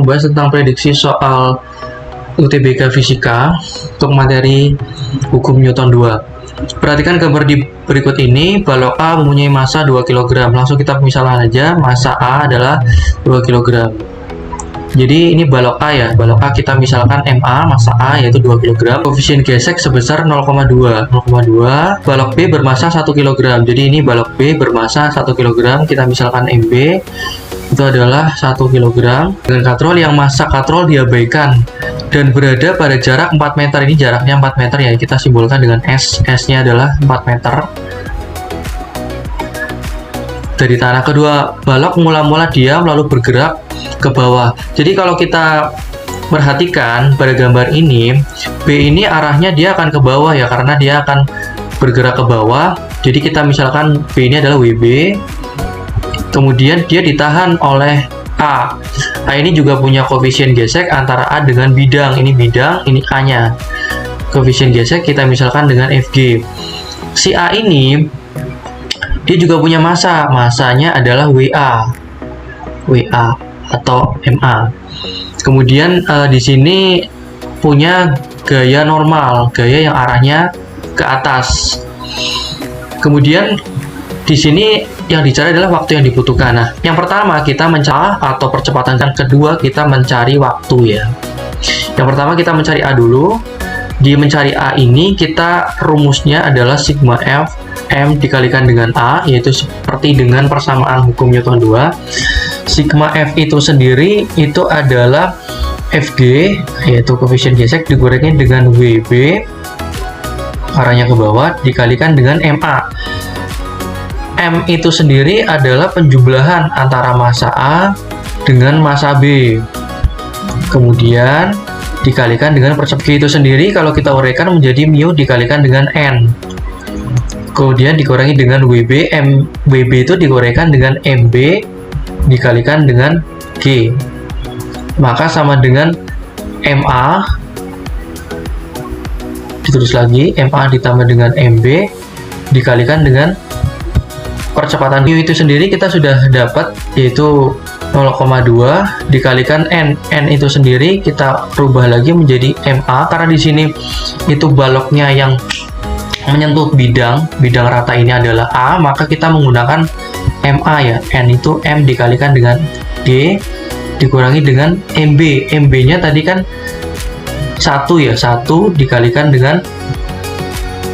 membahas tentang prediksi soal UTBK Fisika untuk materi hukum Newton 2. Perhatikan gambar di berikut ini. Balok A mempunyai massa 2 kg. Langsung kita misalkan aja, massa A adalah 2 kg. Jadi ini balok A ya. Balok A kita misalkan MA, massa A yaitu 2 kg. Koefisien gesek sebesar 0,2. Balok B bermassa 1 kg. Jadi ini balok B bermassa 1 kg. Kita misalkan MB itu adalah 1 kg. Dengan katrol yang massa katrol diabaikan dan berada pada jarak 4 meter. Ini jaraknya 4 meter ya. Kita simbolkan dengan S. S-nya adalah 4 meter. Dari tanah, kedua balok mula-mula diam lalu bergerak ke bawah. Jadi kalau kita perhatikan pada gambar ini, B ini arahnya dia akan ke bawah ya, karena dia akan bergerak ke bawah. Jadi kita misalkan B ini adalah WB, kemudian dia ditahan oleh A. A ini juga punya koefisien gesek antara A dengan bidang. Ini bidang, ini A-nya. Koefisien gesek kita misalkan dengan FG. Si A ini dia juga punya massa. Massanya adalah WA. WA atau MA. Kemudian di sini punya gaya normal, gaya yang arahnya ke atas. Kemudian di sini yang dicari adalah waktu yang dibutuhkan. Nah, yang pertama kita mencari atau percepatan, dan kedua kita mencari waktu ya. Yang pertama kita mencari A dulu. Di mencari A ini kita rumusnya adalah sigma F M dikalikan dengan A, yaitu seperti dengan persamaan hukum Newton 2. Sigma F itu sendiri itu adalah Fg, yaitu koefisien gesek dikurangi dengan WB, arahnya ke bawah, dikalikan dengan MA. M itu sendiri adalah penjumlahan antara massa A dengan massa B. Kemudian dikalikan dengan percepatan. Itu sendiri kalau kita uraikan menjadi mu dikalikan dengan N. Kemudian dikurangi dengan WB. WB itu dikurangkan dengan MB dikalikan dengan G. Maka sama dengan MA. Ditulis lagi, MA ditambah dengan MB dikalikan dengan percepatan. Mu itu sendiri kita sudah dapat, yaitu 0,2 dikalikan N. N itu sendiri kita rubah lagi menjadi MA, karena di sini itu baloknya yang menyentuh bidang rata ini adalah A, maka kita menggunakan MA ya. N itu M dikalikan dengan G dikurangi dengan MB. MB nya tadi kan 1 ya, 1 dikalikan dengan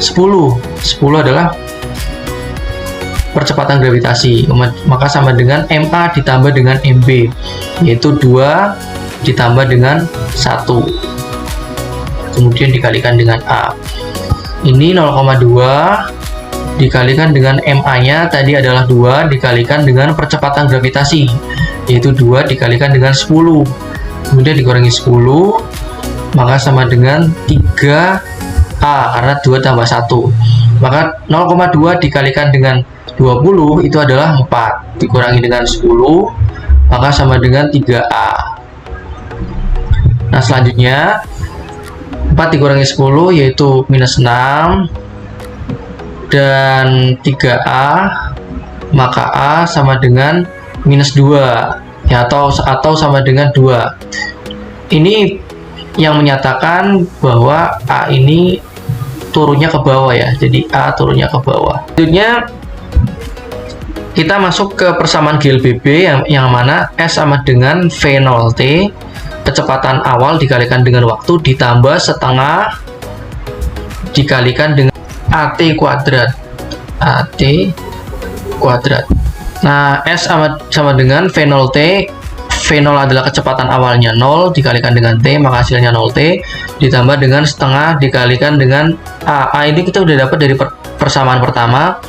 10 adalah percepatan gravitasi, maka sama dengan MA ditambah dengan MB, yaitu 2 ditambah dengan 1 kemudian dikalikan dengan A. Ini 0,2 dikalikan dengan MA nya tadi adalah 2 dikalikan dengan percepatan gravitasi, yaitu 2 dikalikan dengan 10 kemudian dikurangi 10, maka sama dengan 3A, karena 2 tambah 1. Maka 0,2 dikalikan dengan 20 itu adalah 4 dikurangi dengan 10, maka sama dengan 3A. Nah, selanjutnya 4 dikurangi 10 yaitu minus 6, dan 3A, maka A sama dengan minus 2 ya, atau sama dengan 2. Ini yang menyatakan bahwa A ini turunnya ke bawah ya, jadi A turunnya ke bawah. Selanjutnya kita masuk ke persamaan GLBB yang mana S sama dengan V0T, kecepatan awal dikalikan dengan waktu ditambah setengah dikalikan dengan AT kuadrat. AT kuadrat. Nah, S sama dengan V0T. V0 adalah kecepatan awalnya 0 dikalikan dengan T, maka hasilnya 0T ditambah dengan setengah dikalikan dengan A. A ini kita udah dapat dari persamaan pertama.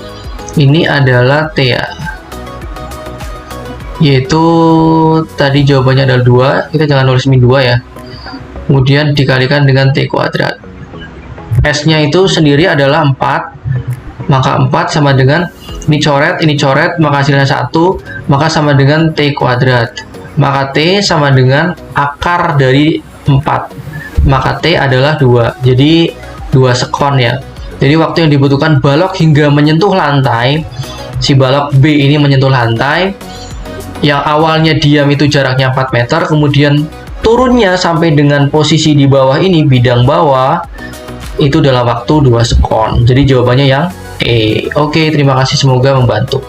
Ini adalah T ya, yaitu tadi jawabannya adalah 2, kita jangan nulis min 2 ya, kemudian dikalikan dengan T kuadrat. S nya itu sendiri adalah 4, maka 4 sama dengan ini coret, maka hasilnya 1, maka sama dengan T kuadrat. Maka T sama dengan akar dari 4, maka T adalah 2, jadi 2 sekon ya. Jadi waktu yang dibutuhkan balok hingga menyentuh lantai, si balok B ini menyentuh lantai yang awalnya diam itu jaraknya 4 meter, kemudian turunnya sampai dengan posisi di bawah ini, bidang bawah, itu dalam waktu 2 sekon. Jadi jawabannya yang E. Oke, terima kasih, semoga membantu.